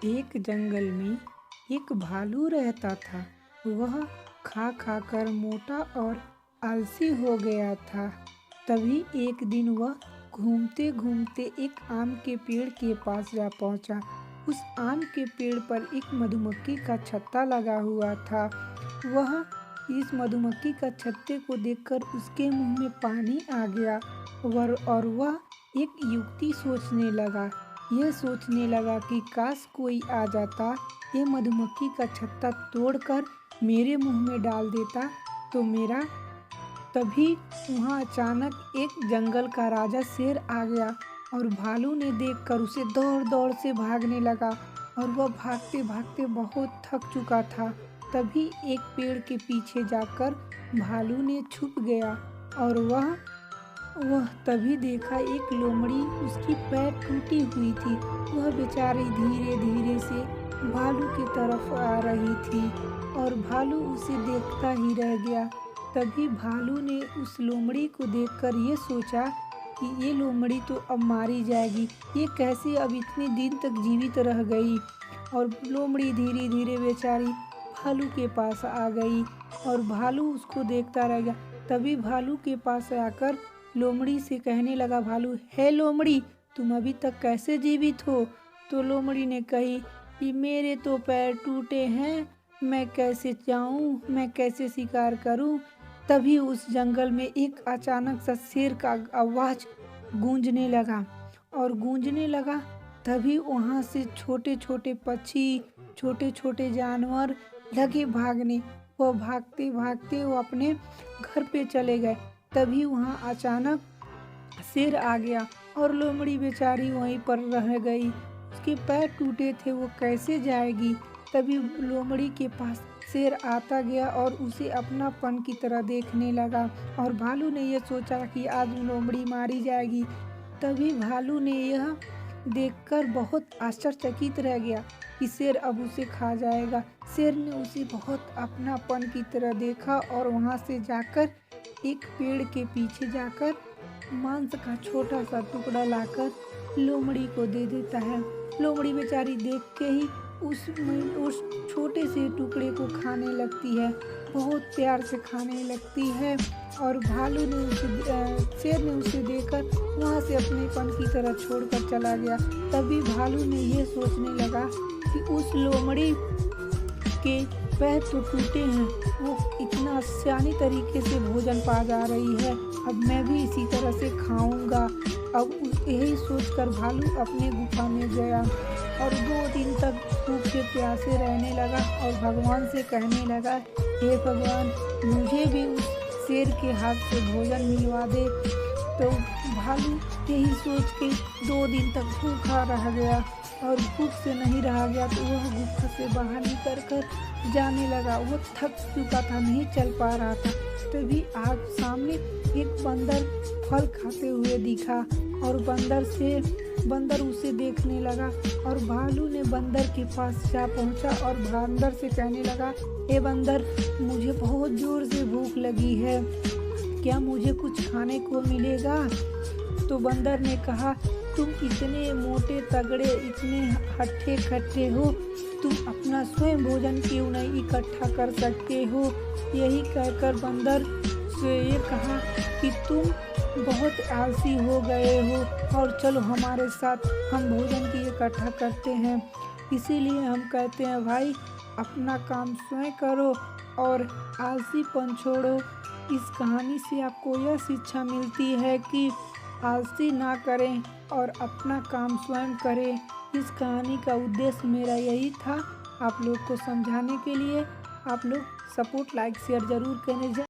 एक जंगल में एक भालू रहता था। वह खा खा कर मोटा और आलसी हो गया था। तभी एक दिन वह घूमते घूमते एक आम के पेड़ के पास जा पहुंचा। उस आम के पेड़ पर एक मधुमक्खी का छत्ता लगा हुआ था। वह इस मधुमक्खी का छत्ते को देखकर उसके मुंह में पानी आ गया और वह एक युक्ति सोचने लगा। यह सोचने लगा कि काश कोई आ जाता, ये मधुमक्खी का छत्ता तोड़कर मेरे मुंह में डाल देता तो मेरा। तभी वहाँ अचानक एक जंगल का राजा शेर आ गया और भालू ने देखकर उसे दौड़ दौड़ से भागने लगा और वह भागते भागते बहुत थक चुका था। तभी एक पेड़ के पीछे जाकर भालू ने छुप गया और वह तभी देखा एक लोमड़ी उसकी पैर टूटी हुई थी। वह बेचारी धीरे धीरे से भालू की तरफ आ रही थी और भालू उसे देखता ही रह गया। तभी भालू ने उस लोमड़ी को देखकर ये सोचा कि ये लोमड़ी तो अब मारी जाएगी, ये कैसे अब इतने दिन तक जीवित रह गई। और लोमड़ी धीरे धीरे बेचारी भालू के पास आ गई और भालू उसको देखता रह गया। तभी भालू के पास आकर लोमड़ी से कहने लगा भालू, हे लोमड़ी, तुम अभी तक कैसे जीवित हो? तो लोमड़ी ने कही कि मेरे तो पैर टूटे हैं, मैं कैसे जाऊं, मैं कैसे शिकार करूं। तभी उस जंगल में एक अचानक सा शेर का आवाज गूंजने लगा। तभी वहां से छोटे छोटे पक्षी, छोटे छोटे जानवर लगे भागने। वो भागते भागते वो अपने घर पे चले गए। तभी वहां अचानक शेर आ गया और लोमड़ी बेचारी वहीं पर रह गई। उसके पैर टूटे थे, वो कैसे जाएगी। तभी लोमड़ी के पास शेर आता गया और उसे अपनापन की तरह देखने लगा और भालू ने यह सोचा कि आज लोमड़ी मारी जाएगी। तभी भालू ने यह देखकर बहुत आश्चर्यचकित रह गया कि शेर अब उसे खा जाएगा। शेर ने उसे बहुत अपनापन की तरह देखा और वहां से जाकर एक पेड़ के पीछे जाकर मांस का छोटा सा टुकड़ा लाकर लोमड़ी को दे देता है। लोमड़ी बेचारी देख के ही उस छोटे से टुकड़े को खाने लगती है, बहुत प्यार से खाने लगती है। और भालू ने शेर ने उसे देकर वहाँ से अपनेपन की तरह छोड़कर चला गया। तभी भालू ने यह सोचने लगा कि उस लोमड़ी के पैर तो टूटे हैं, वो इतना आसानी तरीके से भोजन पा जा रही है, अब मैं भी इसी तरह से खाऊंगा। अब यही सोचकर भालू अपने गुफा में गया और 2 दिन तक भूखे प्यासे रहने लगा और भगवान से कहने लगा, हे भगवान, मुझे भी उस शेर के हाथ से भोजन मिलवा दे। तो भालू यही सोच के 2 दिन तक भूखा रह गया और भूख से नहीं रहा गया तो वह गुफा से बाहर निकल कर जाने लगा। वह थक चुका था, नहीं चल पा रहा था। तभी आज सामने एक बंदर फल खाते हुए दिखा और बंदर उसे देखने लगा और भालू ने बंदर के पास जा पहुंचा और बंदर से कहने लगा, हे बंदर, मुझे बहुत जोर से भूख लगी है, क्या मुझे कुछ खाने को मिलेगा? तो बंदर ने कहा, तुम इतने मोटे तगड़े, इतने हट्टे खट्टे हो, तुम अपना स्वयं भोजन क्यों नहीं इकट्ठा कर सकते हो? यही कहकर बंदर से ये कहा कि तुम बहुत आलसी हो गए हो और चलो हमारे साथ, हम भोजन की इकट्ठा करते हैं। इसीलिए हम कहते हैं भाई, अपना काम स्वयं करो और आलसीपन छोड़ो। इस कहानी से आपको यह शिक्षा मिलती है कि आलसी ना करें और अपना काम स्वयं करें। इस कहानी का उद्देश्य मेरा यही था, आप लोग को समझाने के लिए। आप लोग सपोर्ट, लाइक, शेयर ज़रूर करें।